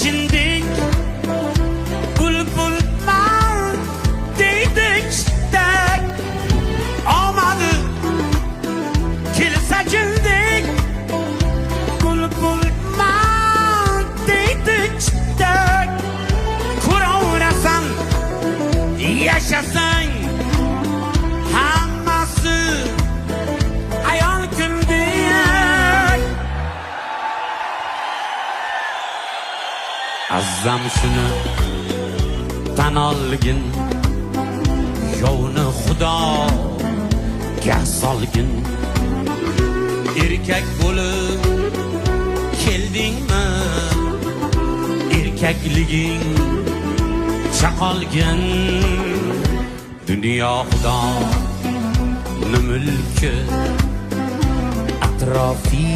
achindik bulbullar deydik tek olmadı kelsa jildik bulbullar deydik tek ko'raverasan yaşasang hammasi ayol kundek azzam shuni tan olgin yovni xudoga solgin erkak bo'lib keldingmi erkakliging chaqolgin dunyo xudoning mulki atrofi